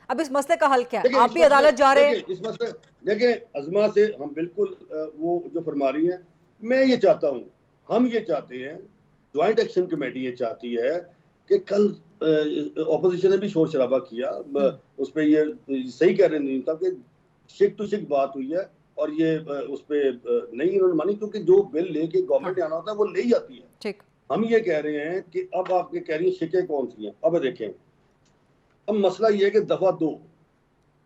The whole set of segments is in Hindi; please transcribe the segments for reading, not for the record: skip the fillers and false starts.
अब इस मसले का हल क्या है? देखिए आप इस भी मसले अदालत जा रहे हैं। देखिए इस मसले देखिए अजमा से हम बिल्कुल वो जो फरमा रही हैं, मैं ये चाहता हूँ, हम ये चाहते हैं, ज्वाइंट एक्शन कमेटी ये चाहती है कि कल ऑपोजिशन ने भी शोर शराबा किया, उस पर ये सही कह रहे नहीं था कि शिक टू शिक बात हुई है, और ये उस पर नहीं इन्होंने मानी, क्योंकि जो बिल लेके गवर्नमेंट हाँ, आना होता है वो ले ही आती है। ठीक। हम ये कह रहे हैं कि अब आप ये कह रही हैं शिकें कौन सी हैं, अब देखें, अब मसला ये है कि दफा 2,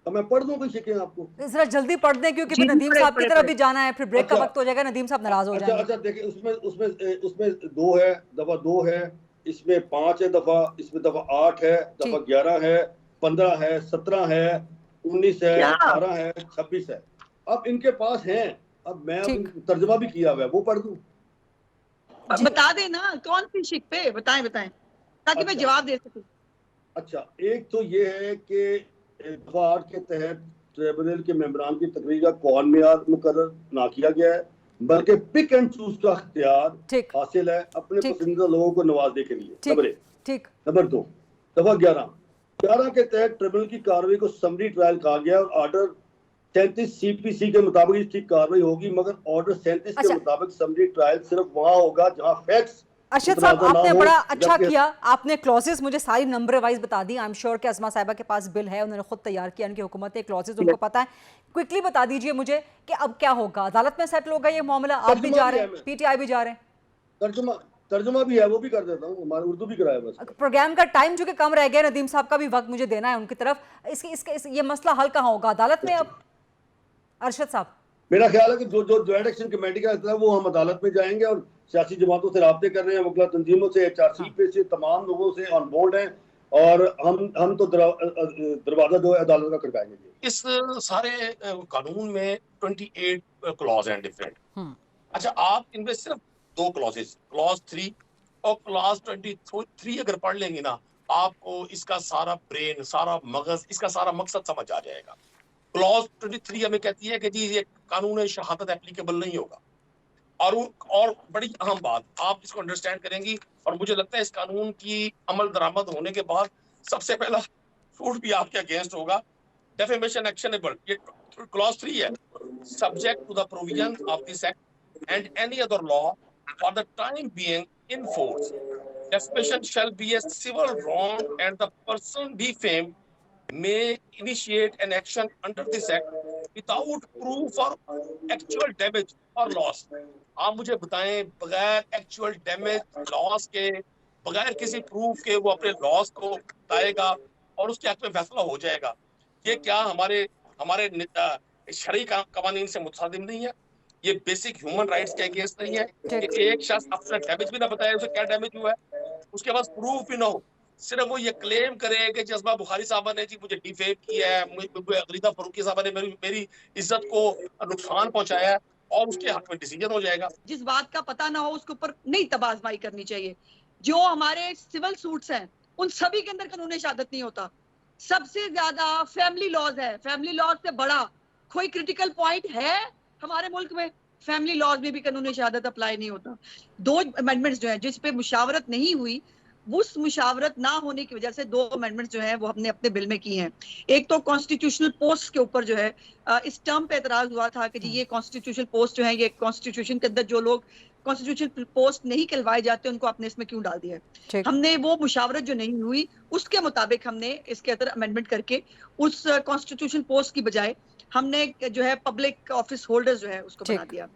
अब मैं पढ़ दूं कोई शिकें आपको? जरा जल्दी पढ़ दें, क्योंकि फिर जी जी, नदीम पढ़े साहब की पढ़े तरफ पढ़े। भी जाना है, फिर ब्रेक का अच्छा वक्त हो जाएगा, नदीम साहब नाराज हो अच्छा जाएंगे। अच्छा, देखिए उसमें उसमें उसमें 2 है, दफा 2 है, इसमें 5 है दफा, इसमें दफा 8 है, दफा ठीक। 11 है, 15 है, 17 है, 19 है, क्या 18 है, 26 है। अब इनके पास हैं, अब मैं अब ठीक। तर्जमा भी किया हुआ है, वो पढ़ दूं? जी। बता देना कौन सी शिक पे, बताएं बताएं ताकि मैं अच्छा जवाब दे सकूं। अच्छा, एक तो ये है कि दफा 8 के तहत ट्रिब्यूनल के मेंबरान की तकरीर का कौन मेयाद मुकर्रर ना किया गया है, बल्कि पिक एंड चूज का इख्तियार ठीक। हासिल है अपने ठीक। पसंदीदा लोगों को नवाजने के लिए। ठीक। नंबर 1। ठीक। नंबर 2, दफा 11 के तहत ट्रिब्यूनल की कार्रवाई को समरी ट्रायल कहा गया, और ऑर्डर 37 सीपीसी के मुताबिक इसकी कार्रवाई होगी, मगर ऑर्डर 37 के अच्छा मुताबिक समरी ट्रायल सिर्फ वहां होगा जहां फैक्ट्स अरशद साहब, मुतनाज़ा ना आपने हो, बड़ा अच्छा जबकि किया, आपने क्लॉजेस मुझे सारी नंबर वाइज बता दी। आई एम श्योर कि अज़मा साहिबा के पास बिल है, उन्होंने खुद तैयार किया, उनकी हुकूमत ने क्लॉजेस उनको पता है। क्विकली बता दीजिए मुझे कि अब क्या होगा, अदालत में सेटल होगा ये मामला? आप भी तर्जुमा जा भी रहे है, हैं, मैं पीटीआई भी जा रहे हैं? तर्जुमा तर्जुमा भी है, वो भी कर देता हूँ, हमारे उर्दू भी कराया बस। प्रोग्राम का टाइम जो कि कम रह गया, नदीम साहब का भी वक्त मुझे देना है उनकी तरफ। ये मसला हल कहाँ होगा, अदालत में अब अरशद साहब? मेरा ख्याल है कि जो जो ज्वाइंट एक्शन कमेटी का है वो हम अदालत में जाएंगे, और सियासी जमातों से राब्ते कर रहे हैं, वकला तंजीमों से, एचआरसी हाँ। पे से, तमाम लोगों से ऑन बोर्ड हैं, और हम तो दरवाजा जो है अदालत का खड़काएंगे। इस सारे कानून में 28 क्लॉज हैं डिफरेंट। अच्छा, आप इनमें सिर्फ 2 क्लॉजेस, क्लॉज 3 और क्लॉज 23 अगर पढ़ लेंगे ना, आपको इसका सारा ब्रेन, सारा मगज, इसका सारा मकसद समझ आ जाएगा। क्लॉज 23 हमें कहती है कि जी ये कानून शहादत एप्लीकेबल नहीं होगा, और बड़ी अहम बात आप इसको अंडरस्टैंड करेंगी, और मुझे लगता है इस कानून की अमल दरामद होने के बाद सबसे पहला सूट भी आपके अगेंस्ट होगा, defamation actionable, ये clause 3 है, subject to the provisions of this act and any other law for the time being in force. Defamation shall be a civil wrong, and the person defamed may initiate an action under this act without proof or actual damage or loss. आप मुझे बताएं, बगैर एक्चुअल डैमेज, लॉस के, बगैर किसी प्रूफ के वो अपने लॉस को बताएगा और उसके हक में फैसला हो जाएगा? ये क्या हमारे हमारे शरई कवानीन से मुतसादिम नहीं है? ये बेसिक ह्यूमन राइट्स के अगेंस्ट नहीं है कि एक शख्स अपना डैमेज भी ना बताए उसे क्या डैमेज हुआ है, उसके पास प्रूफ भी ना हो, सिर्फ वो ये क्लेम करे कि जज्बा बुखारी साहब ने जी मुझे डिफेम किया है, अलीदा फरूकी साहब ने मेरी इज्जत को नुकसान पहुंचाया है, और उसके हक में डिसीजन हो जाएगा। जिस बात का पता ना हो उसके ऊपर नहीं तबाजमाई करनी चाहिए। जो हमारे सिविल सूट्स हैं उन सभी के अंदर कानून शहादत नहीं होता। सबसे ज्यादा फैमिली लॉज है, फैमिली लॉज से बड़ा कोई क्रिटिकल पॉइंट है हमारे मुल्क में? फैमिली लॉज में भी कानून शहादत अप्लाई नहीं होता। 2 अमेंडमेंट्स जो है जिस पे मुशावरत नहीं हुई, उस मुशावरत ना होने की वजह से 2 अमेंडमेंट्स जो है वो हमने अपने बिल में की हैं। एक तो कॉन्स्टिट्यूशनल पोस्ट के ऊपर जो है इस टर्म पे एतराज हुआ था कि जी ये कॉन्स्टिट्यूशनल पोस्ट जो है, ये कॉन्स्टिट्यूशन के अंदर जो लोग कॉन्स्टिट्यूशनल पोस्ट नहीं कहलवाए जाते उनको आपने इसमें क्यों डाल दिया है? हमने वो मुशावरत जो नहीं हुई उसके मुताबिक हमने इसके अंदर अमेंडमेंट करके उस कॉन्स्टिट्यूशन पोस्ट की बजाय हमने जो है पब्लिक ऑफिस होल्डर जो है उसको बना दिया।